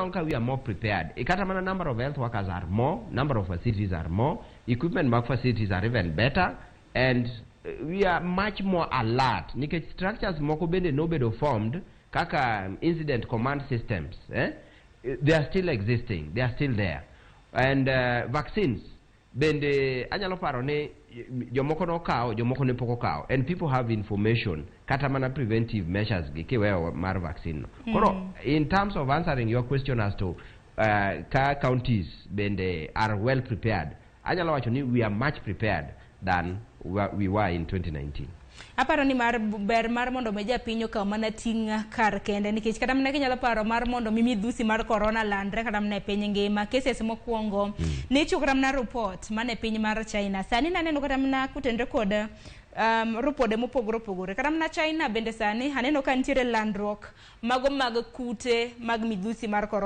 wanka we are more prepared. Ikatamana number of health workers are more, number of facilities are more, equipment mark facilities are even better, and we are much more alert. Nikech structures moko bende nobedo formed, kaka incident command systems, they are still existing, they are still there. And vaccines, bende anyalo paro ne jomoko no kao, jomoko ne poko kao, and people have information, kata mana preventive measures gikiweyo mar vaccine no. Koro, in terms of answering your question as to counties bende are well prepared, anyalo wacho ni we are much prepared than we were in 2019. Aparo ni ber mar mondo me japinyo ka mana tinga kar kende nikech kata mne nyalo paro mar mondo midhusi mar corona landre kata mne piny ngima cases mokwongo ni chukra mna report mane piny mar China sani naneno kata mna kutendre kod rupode mopogore kata mna China bende sani haneno ka nitiere landruok mago mag kute mag midhusi mar corona